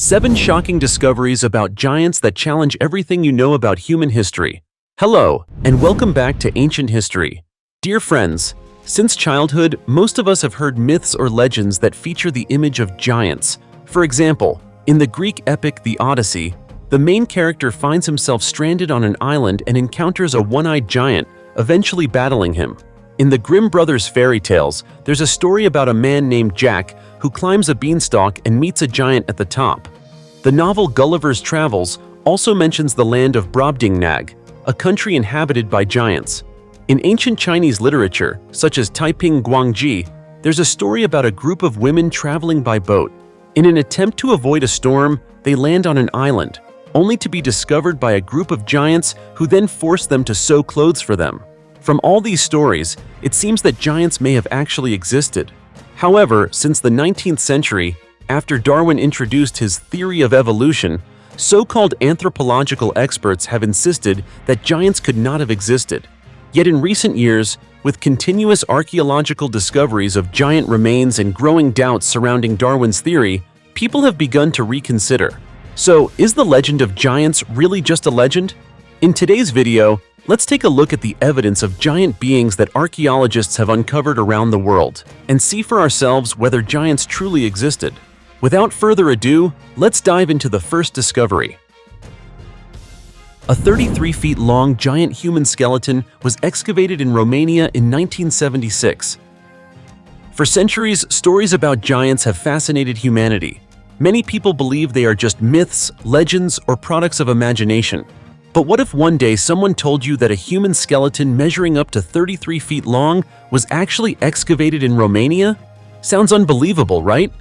7 shocking discoveries about giants that challenge everything you know about human history. Hello, and welcome back to Ancient History. Dear friends, since childhood, most of us have heard myths or legends that feature the image of giants. For example, in the Greek epic The Odyssey, the main character finds himself stranded on an island and encounters a one-eyed giant, eventually battling him. In the Grimm Brothers fairy tales, there's a story about a man named Jack who climbs a beanstalk and meets a giant at the top. The novel Gulliver's Travels also mentions the land of Brobdingnag, a country inhabited by giants. In ancient Chinese literature, such as Taiping Guangji, there's a story about a group of women traveling by boat. In an attempt to avoid a storm, they land on an island, only to be discovered by a group of giants who then force them to sew clothes for them. From all these stories, it seems that giants may have actually existed. However, since the 19th century, after Darwin introduced his theory of evolution, so-called anthropological experts have insisted that giants could not have existed. Yet in recent years, with continuous archaeological discoveries of giant remains and growing doubts surrounding Darwin's theory, people have begun to reconsider. So, is the legend of giants really just a legend? In today's video, let's take a look at the evidence of giant beings that archaeologists have uncovered around the world and see for ourselves whether giants truly existed. Without further ado, let's dive into the first discovery. A 33 feet long giant human skeleton was excavated in Romania in 1976. For centuries, stories about giants have fascinated humanity. Many people believe they are just myths, legends, or products of imagination. But what if one day someone told you that a human skeleton measuring up to 33 feet long was actually excavated in Romania? Sounds unbelievable, right?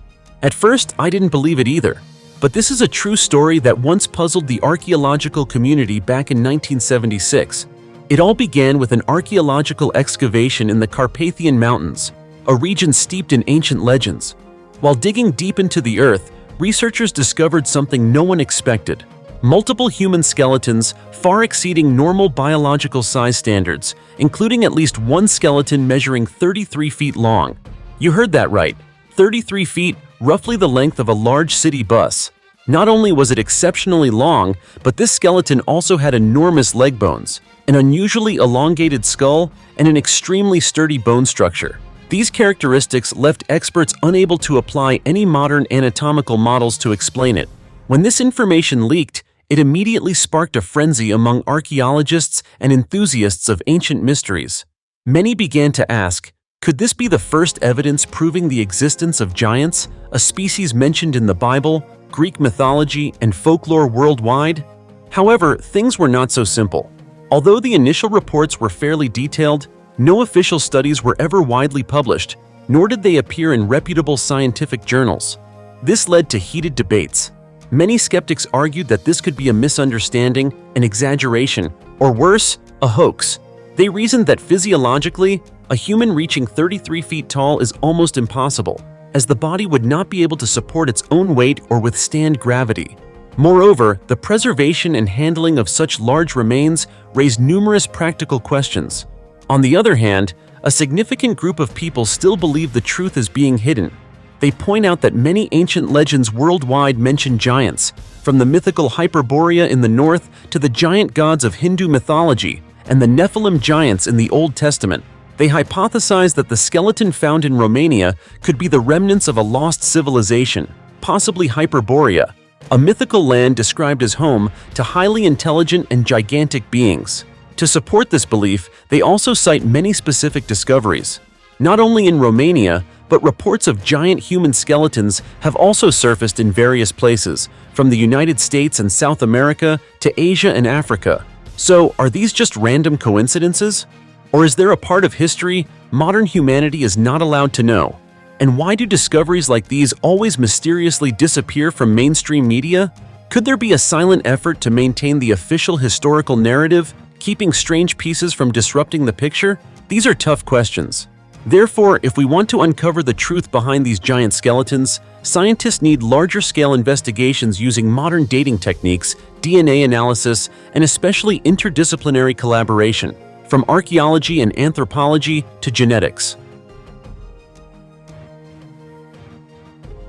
At first, I didn't believe it either. But this is a true story that once puzzled the archaeological community back in 1976. It all began with an archaeological excavation in the Carpathian Mountains, a region steeped in ancient legends. While digging deep into the earth, researchers discovered something no one expected. Multiple human skeletons far exceeding normal biological size standards, including at least one skeleton measuring 33 feet long. You heard that right, 33 feet, roughly the length of a large city bus. Not only was it exceptionally long, but this skeleton also had enormous leg bones, an unusually elongated skull, and an extremely sturdy bone structure. These characteristics left experts unable to apply any modern anatomical models to explain it. When this information leaked, it immediately sparked a frenzy among archaeologists and enthusiasts of ancient mysteries. Many began to ask, could this be the first evidence proving the existence of giants, a species mentioned in the Bible, Greek mythology, and folklore worldwide? However, things were not so simple. Although the initial reports were fairly detailed, no official studies were ever widely published, nor did they appear in reputable scientific journals. This led to heated debates. Many skeptics argued that this could be a misunderstanding, an exaggeration, or worse, a hoax. They reasoned that physiologically, a human reaching 33 feet tall is almost impossible, as the body would not be able to support its own weight or withstand gravity. Moreover, the preservation and handling of such large remains raised numerous practical questions. On the other hand, a significant group of people still believe the truth is being hidden. They point out that many ancient legends worldwide mention giants, from the mythical Hyperborea in the north to the giant gods of Hindu mythology and the Nephilim giants in the Old Testament. They hypothesize that the skeleton found in Romania could be the remnants of a lost civilization, possibly Hyperborea, a mythical land described as home to highly intelligent and gigantic beings. To support this belief, they also cite many specific discoveries. Not only in Romania, but reports of giant human skeletons have also surfaced in various places, from the United States and South America to Asia and Africa. So, are these just random coincidences? Or is there a part of history modern humanity is not allowed to know? And why do discoveries like these always mysteriously disappear from mainstream media? Could there be a silent effort to maintain the official historical narrative, keeping strange pieces from disrupting the picture? These are tough questions. Therefore, if we want to uncover the truth behind these giant skeletons, scientists need larger-scale investigations using modern dating techniques, DNA analysis, and especially interdisciplinary collaboration, from archaeology and anthropology to genetics.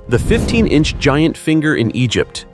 The 15-inch giant finger in Egypt.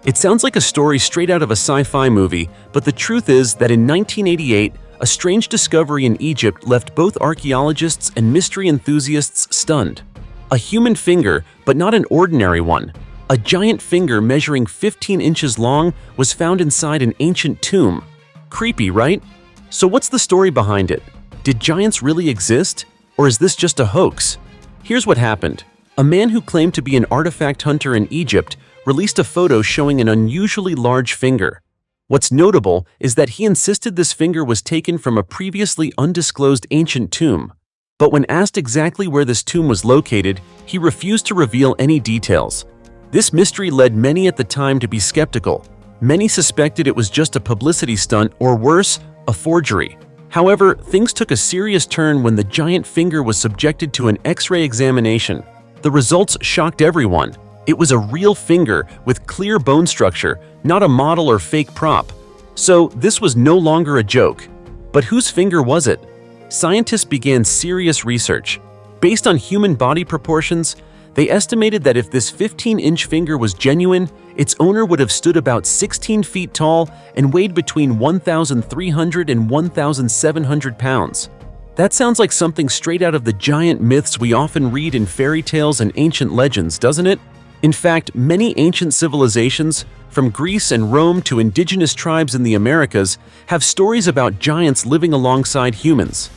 It sounds like a story straight out of a sci-fi movie, but the truth is that in 1988, a strange discovery in Egypt left both archaeologists and mystery enthusiasts stunned. A human finger, but not an ordinary one. A giant finger measuring 15 inches long was found inside an ancient tomb. Creepy, right? So what's the story behind it? Did giants really exist? Or is this just a hoax? Here's what happened. A man who claimed to be an artifact hunter in Egypt released a photo showing an unusually large finger. What's notable is that he insisted this finger was taken from a previously undisclosed ancient tomb. But when asked exactly where this tomb was located, he refused to reveal any details. This mystery led many at the time to be skeptical. Many suspected it was just a publicity stunt or worse, a forgery. However, things took a serious turn when the giant finger was subjected to an X-ray examination. The results shocked everyone. It was a real finger with clear bone structure, not a model or fake prop. So this was no longer a joke. But whose finger was it? Scientists began serious research. Based on human body proportions, they estimated that if this 15-inch finger was genuine, its owner would have stood about 16 feet tall and weighed between 1,300 and 1,700 pounds. That sounds like something straight out of the giant myths we often read in fairy tales and ancient legends, doesn't it? In fact, many ancient civilizations, from Greece and Rome to indigenous tribes in the Americas, have stories about giants living alongside humans.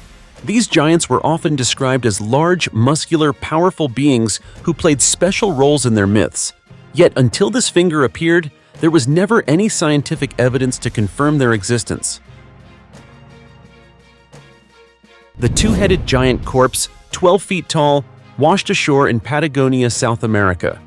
These giants were often described as large, muscular, powerful beings who played special roles in their myths. Yet until this finger appeared, there was never any scientific evidence to confirm their existence. The two-headed giant corpse, 12 feet tall, washed ashore in Patagonia, South America.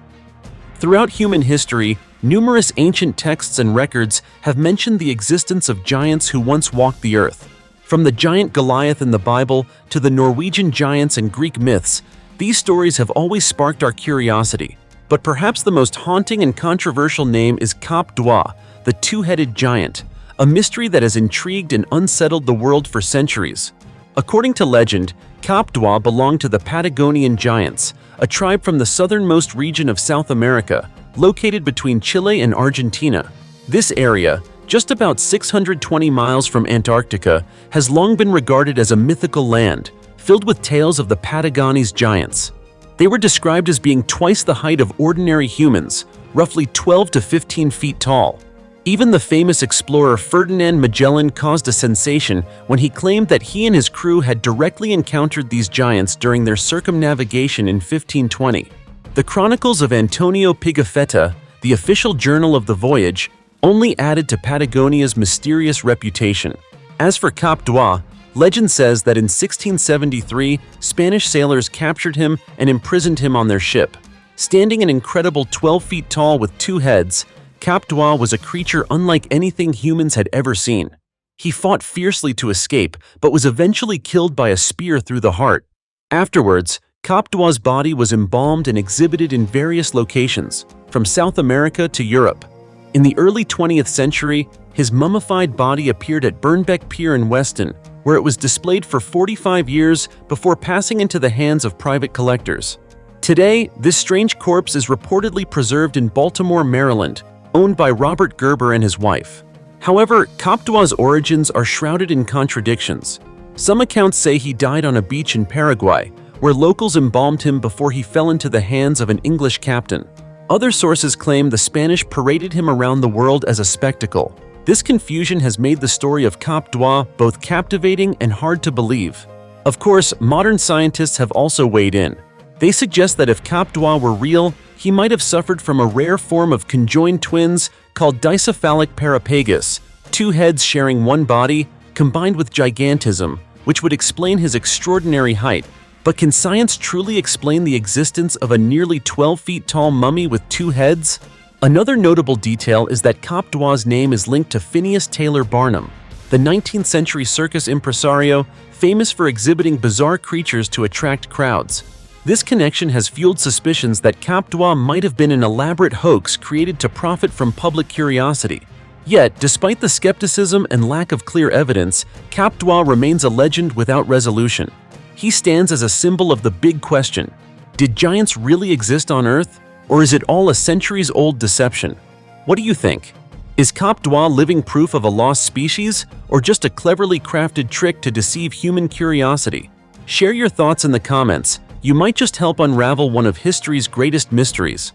Throughout human history, numerous ancient texts and records have mentioned the existence of giants who once walked the earth. From the giant Goliath in the Bible to the Norwegian giants and Greek myths, these stories have always sparked our curiosity. But perhaps the most haunting and controversial name is Cap d'Oie, the two-headed giant, a mystery that has intrigued and unsettled the world for centuries. According to legend, Cap d'Oie belonged to the Patagonian giants, a tribe from the southernmost region of South America, located between Chile and Argentina. This area, just about 620 miles from Antarctica, has long been regarded as a mythical land, filled with tales of the Patagonian giants. They were described as being twice the height of ordinary humans, roughly 12 to 15 feet tall. Even the famous explorer Ferdinand Magellan caused a sensation when he claimed that he and his crew had directly encountered these giants during their circumnavigation in 1520. The chronicles of Antonio Pigafetta, the official journal of the voyage, only added to Patagonia's mysterious reputation. As for Cap d'Oie, legend says that in 1673, Spanish sailors captured him and imprisoned him on their ship. Standing an incredible 12 feet tall with two heads, Cap d'Oie was a creature unlike anything humans had ever seen. He fought fiercely to escape, but was eventually killed by a spear through the heart. Afterwards, Cap d'Oie's body was embalmed and exhibited in various locations, from South America to Europe. In the early 20th century, his mummified body appeared at Burnbeck Pier in Weston, where it was displayed for 45 years before passing into the hands of private collectors. Today, this strange corpse is reportedly preserved in Baltimore, Maryland, owned by Robert Gerber and his wife. However, Cap d'Oie's origins are shrouded in contradictions. Some accounts say he died on a beach in Paraguay, where locals embalmed him before he fell into the hands of an English captain. Other sources claim the Spanish paraded him around the world as a spectacle. This confusion has made the story of Cap d'Oie both captivating and hard to believe. Of course, modern scientists have also weighed in. They suggest that if Cap d'Oie were real, he might have suffered from a rare form of conjoined twins called dicephalic parapagus, two heads sharing one body, combined with gigantism, which would explain his extraordinary height. But can science truly explain the existence of a nearly 12 feet tall mummy with two heads? Another notable detail is that Cap d'Oie's name is linked to Phineas Taylor Barnum, the 19th century circus impresario famous for exhibiting bizarre creatures to attract crowds. This connection has fueled suspicions that Cap d'Oie might have been an elaborate hoax created to profit from public curiosity. Yet, despite the skepticism and lack of clear evidence, Cap d'Oie remains a legend without resolution. He stands as a symbol of the big question: Did giants really exist on Earth, or is it all a centuries-old deception? What do you think? Is Cap d'Oie living proof of a lost species, or just a cleverly crafted trick to deceive human curiosity? Share your thoughts in the comments. You might just help unravel one of history's greatest mysteries.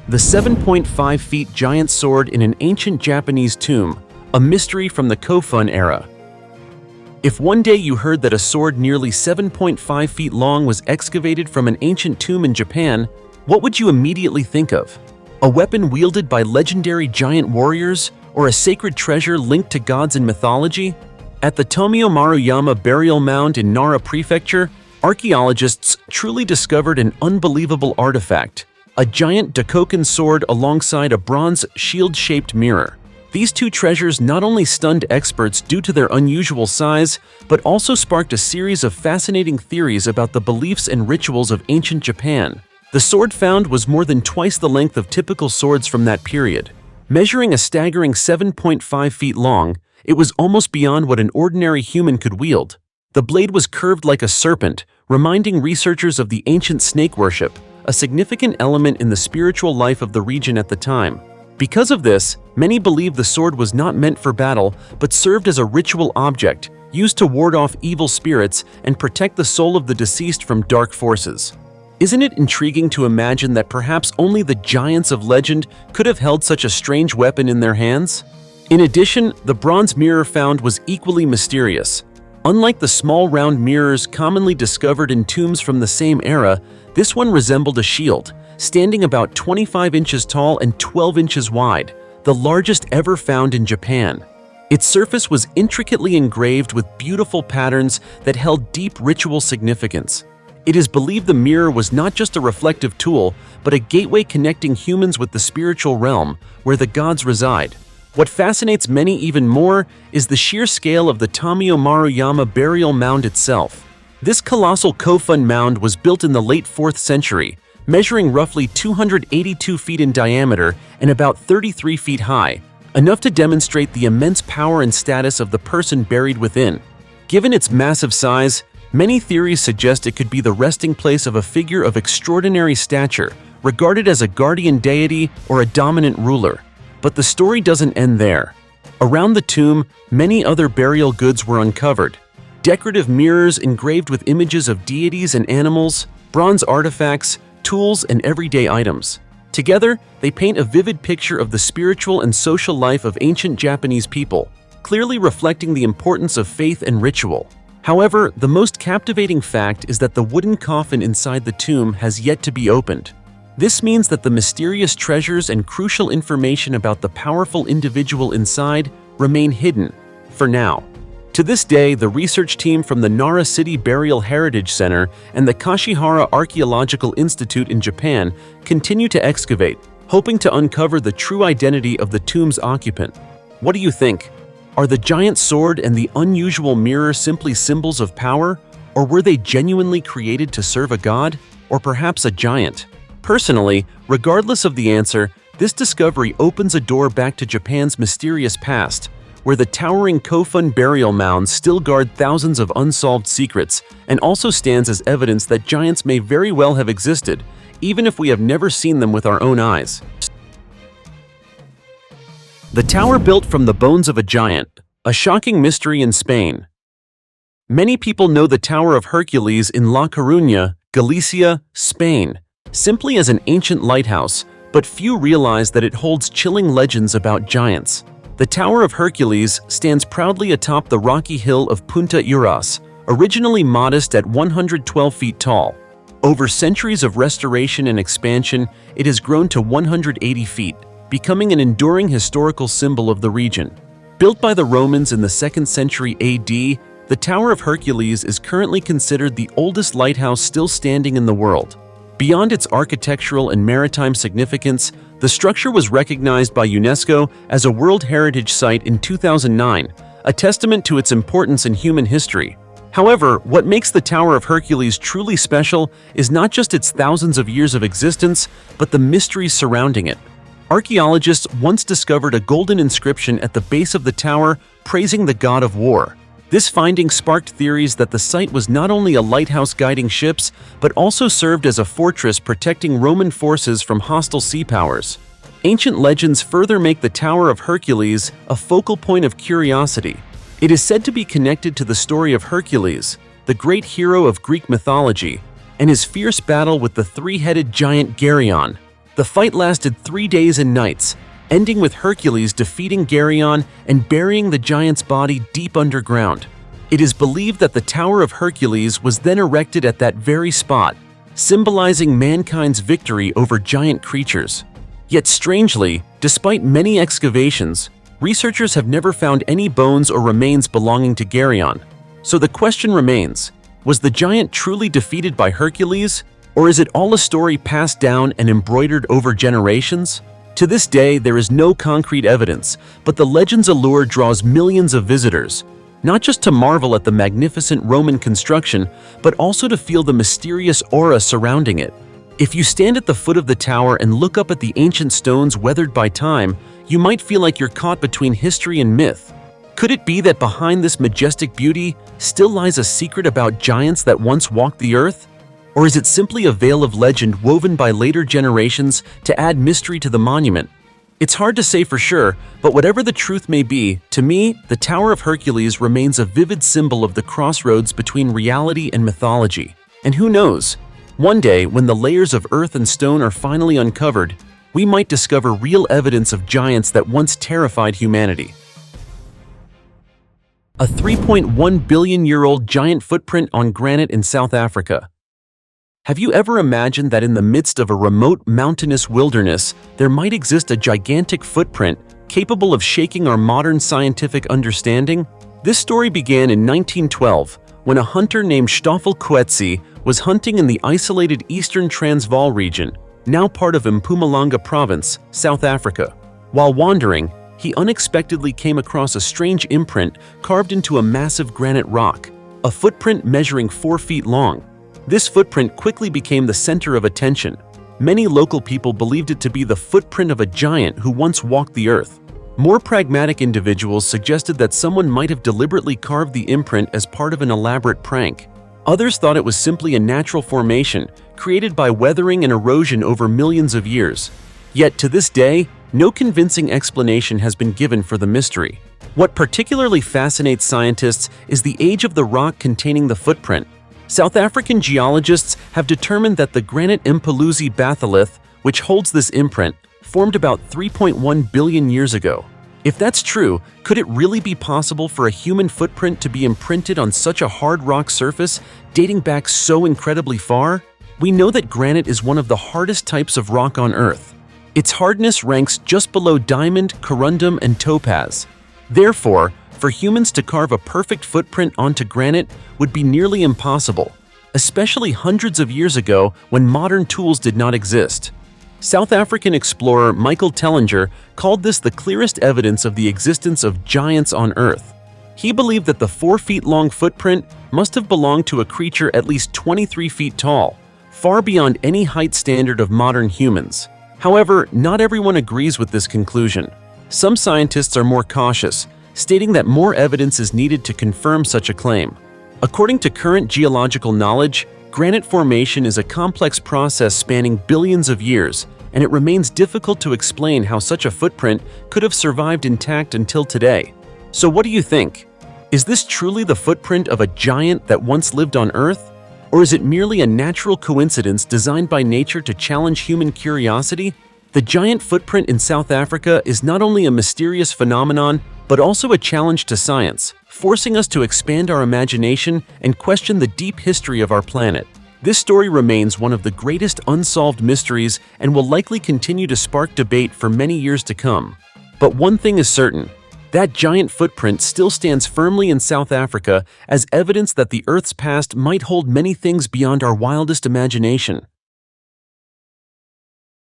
The 7.5 feet giant sword in an ancient Japanese tomb, a mystery from the Kofun era. If one day you heard that a sword nearly 7.5 feet long was excavated from an ancient tomb in Japan, what would you immediately think of? A weapon wielded by legendary giant warriors, or a sacred treasure linked to gods in mythology? At the Tomio Maruyama burial mound in Nara Prefecture, archaeologists truly discovered an unbelievable artifact, a giant Dakoken sword alongside a bronze shield-shaped mirror. These two treasures not only stunned experts due to their unusual size, but also sparked a series of fascinating theories about the beliefs and rituals of ancient Japan. The sword found was more than twice the length of typical swords from that period. Measuring a staggering 7.5 feet long, it was almost beyond what an ordinary human could wield. The blade was curved like a serpent, reminding researchers of the ancient snake worship, a significant element in the spiritual life of the region at the time. Because of this, many believe the sword was not meant for battle, but served as a ritual object, used to ward off evil spirits and protect the soul of the deceased from dark forces. Isn't it intriguing to imagine that perhaps only the giants of legend could have held such a strange weapon in their hands? In addition, the bronze mirror found was equally mysterious. Unlike the small round mirrors commonly discovered in tombs from the same era, this one resembled a shield, standing about 25 inches tall and 12 inches wide, the largest ever found in Japan. Its surface was intricately engraved with beautiful patterns that held deep ritual significance. It is believed the mirror was not just a reflective tool, but a gateway connecting humans with the spiritual realm, where the gods reside. What fascinates many even more is the sheer scale of the Tomio Maruyama burial mound itself. This colossal Kofun mound was built in the late 4th century, measuring roughly 282 feet in diameter and about 33 feet high, enough to demonstrate the immense power and status of the person buried within. Given its massive size, many theories suggest it could be the resting place of a figure of extraordinary stature, regarded as a guardian deity or a dominant ruler. But the story doesn't end there. Around the tomb, many other burial goods were uncovered. Decorative mirrors engraved with images of deities and animals, bronze artifacts, tools, and everyday items. Together, they paint a vivid picture of the spiritual and social life of ancient Japanese people, clearly reflecting the importance of faith and ritual. However, the most captivating fact is that the wooden coffin inside the tomb has yet to be opened. This means that the mysterious treasures and crucial information about the powerful individual inside remain hidden, for now. To this day, the research team from the Nara City Burial Heritage Center and the Kashihara Archaeological Institute in Japan continue to excavate, hoping to uncover the true identity of the tomb's occupant. What do you think? Are the giant sword and the unusual mirror simply symbols of power, or were they genuinely created to serve a god, or perhaps a giant? Personally, regardless of the answer, this discovery opens a door back to Japan's mysterious past, where the towering Kofun burial mounds still guard thousands of unsolved secrets and also stands as evidence that giants may very well have existed, even if we have never seen them with our own eyes. The tower built from the bones of a giant, a shocking mystery in Spain. Many people know the Tower of Hercules in La Coruña, Galicia, Spain, simply as an ancient lighthouse, but few realize that it holds chilling legends about giants. The Tower of Hercules stands proudly atop the rocky hill of Punta Uras, originally modest at 112 feet tall. Over centuries of restoration and expansion, it has grown to 180 feet, becoming an enduring historical symbol of the region. Built by the Romans in the 2nd century AD, the Tower of Hercules is currently considered the oldest lighthouse still standing in the world. Beyond its architectural and maritime significance, the structure was recognized by UNESCO as a World Heritage Site in 2009, a testament to its importance in human history. However, what makes the Tower of Hercules truly special is not just its thousands of years of existence, but the mysteries surrounding it. Archaeologists once discovered a golden inscription at the base of the tower praising the god of war. This finding sparked theories that the site was not only a lighthouse guiding ships, but also served as a fortress protecting Roman forces from hostile sea powers. Ancient legends further make the Tower of Hercules a focal point of curiosity. It is said to be connected to the story of Hercules, the great hero of Greek mythology, and his fierce battle with the three-headed giant Geryon. The fight lasted 3 days and nights, ending with Hercules defeating Geryon and burying the giant's body deep underground. It is believed that the Tower of Hercules was then erected at that very spot, symbolizing mankind's victory over giant creatures. Yet strangely, despite many excavations, researchers have never found any bones or remains belonging to Geryon. So the question remains, was the giant truly defeated by Hercules, or is it all a story passed down and embroidered over generations? To this day, there is no concrete evidence, but the legend's allure draws millions of visitors, not just to marvel at the magnificent Roman construction, but also to feel the mysterious aura surrounding it. If you stand at the foot of the tower and look up at the ancient stones weathered by time, you might feel like you're caught between history and myth. Could it be that behind this majestic beauty still lies a secret about giants that once walked the earth? Or is it simply a veil of legend woven by later generations to add mystery to the monument? It's hard to say for sure, but whatever the truth may be, to me, the Tower of Hercules remains a vivid symbol of the crossroads between reality and mythology. And who knows? One day, when the layers of earth and stone are finally uncovered, we might discover real evidence of giants that once terrified humanity. A 3.1 billion-year-old giant footprint on granite in South Africa. Have you ever imagined that in the midst of a remote mountainous wilderness, there might exist a gigantic footprint capable of shaking our modern scientific understanding? This story began in 1912, when a hunter named Stoffel Coetzee was hunting in the isolated eastern Transvaal region, now part of Mpumalanga province, South Africa. While wandering, he unexpectedly came across a strange imprint carved into a massive granite rock, a footprint measuring 4 feet long. This footprint quickly became the center of attention. Many local people believed it to be the footprint of a giant who once walked the earth. More pragmatic individuals suggested that someone might have deliberately carved the imprint as part of an elaborate prank. Others thought it was simply a natural formation, created by weathering and erosion over millions of years. Yet to this day, no convincing explanation has been given for the mystery. What particularly fascinates scientists is the age of the rock containing the footprint. South African geologists have determined that the granite Impalazi batholith, which holds this imprint, formed about 3.1 billion years ago. If that's true, could it really be possible for a human footprint to be imprinted on such a hard rock surface dating back so incredibly far? We know that granite is one of the hardest types of rock on Earth. Its hardness ranks just below diamond, corundum, and topaz. Therefore, for humans to carve a perfect footprint onto granite would be nearly impossible, especially hundreds of years ago when modern tools did not exist. South African explorer Michael Tellinger called this the clearest evidence of the existence of giants on Earth. He believed that the 4 feet long footprint must have belonged to a creature at least 23 feet tall, far beyond any height standard of modern humans. However, not everyone agrees with this conclusion. Some scientists are more cautious, stating that more evidence is needed to confirm such a claim. According to current geological knowledge, granite formation is a complex process spanning billions of years, and it remains difficult to explain how such a footprint could have survived intact until today. So what do you think? Is this truly the footprint of a giant that once lived on Earth? Or is it merely a natural coincidence designed by nature to challenge human curiosity? The giant footprint in South Africa is not only a mysterious phenomenon, but also a challenge to science, forcing us to expand our imagination and question the deep history of our planet. This story remains one of the greatest unsolved mysteries and will likely continue to spark debate for many years to come. But one thing is certain, that giant footprint still stands firmly in South Africa as evidence that the Earth's past might hold many things beyond our wildest imagination.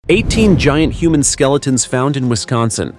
18 giant human skeletons found in Wisconsin.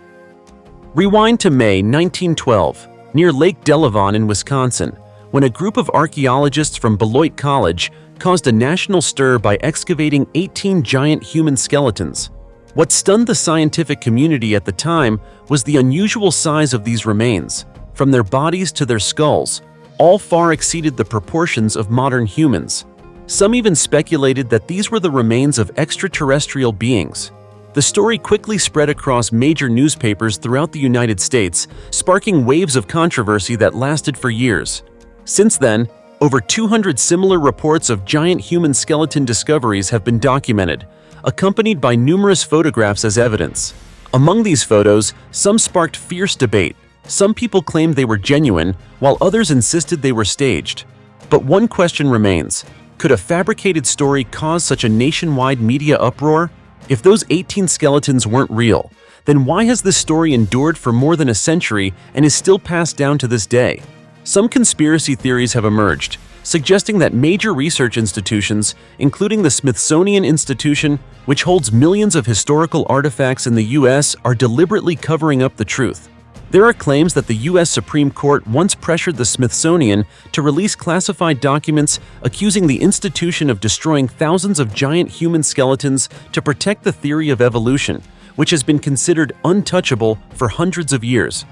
Rewind to May 1912, near Lake Delavan in Wisconsin, when a group of archaeologists from Beloit College caused a national stir by excavating 18 giant human skeletons. What stunned the scientific community at the time was the unusual size of these remains. From their bodies to their skulls, all far exceeded the proportions of modern humans. Some even speculated that these were the remains of extraterrestrial beings. The story quickly spread across major newspapers throughout the United States, sparking waves of controversy that lasted for years. Since then, over 200 similar reports of giant human skeleton discoveries have been documented, accompanied by numerous photographs as evidence. Among these photos, some sparked fierce debate. Some people claimed they were genuine, while others insisted they were staged. But one question remains: could a fabricated story cause such a nationwide media uproar? If those 18 skeletons weren't real, then why has this story endured for more than a century and is still passed down to this day? Some conspiracy theories have emerged, suggesting that major research institutions, including the Smithsonian Institution, which holds millions of historical artifacts in the U.S., are deliberately covering up the truth. There are claims that the U.S. Supreme Court once pressured the Smithsonian to release classified documents accusing the institution of destroying thousands of giant human skeletons to protect the theory of evolution, which has been considered untouchable for hundreds of years.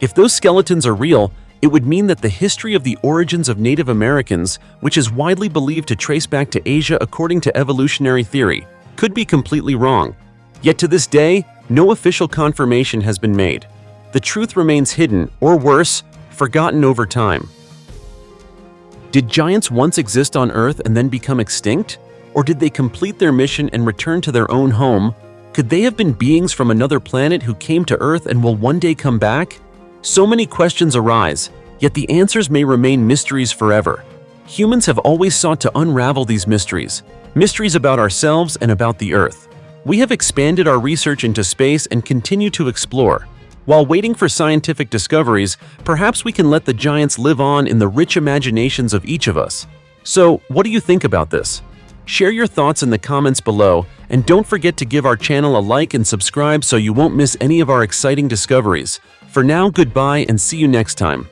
If those skeletons are real, it would mean that the history of the origins of Native Americans, which is widely believed to trace back to Asia according to evolutionary theory, could be completely wrong. Yet to this day, no official confirmation has been made. The truth remains hidden, or worse, forgotten over time. Did giants once exist on Earth and then become extinct? Or did they complete their mission and return to their own home? Could they have been beings from another planet who came to Earth and will one day come back? So many questions arise, yet the answers may remain mysteries forever. Humans have always sought to unravel these mysteries about ourselves and about the Earth. We have expanded our research into space and continue to explore. While waiting for scientific discoveries, perhaps we can let the giants live on in the rich imaginations of each of us. So, what do you think about this? Share your thoughts in the comments below, and don't forget to give our channel a like and subscribe so you won't miss any of our exciting discoveries. For now, goodbye and see you next time.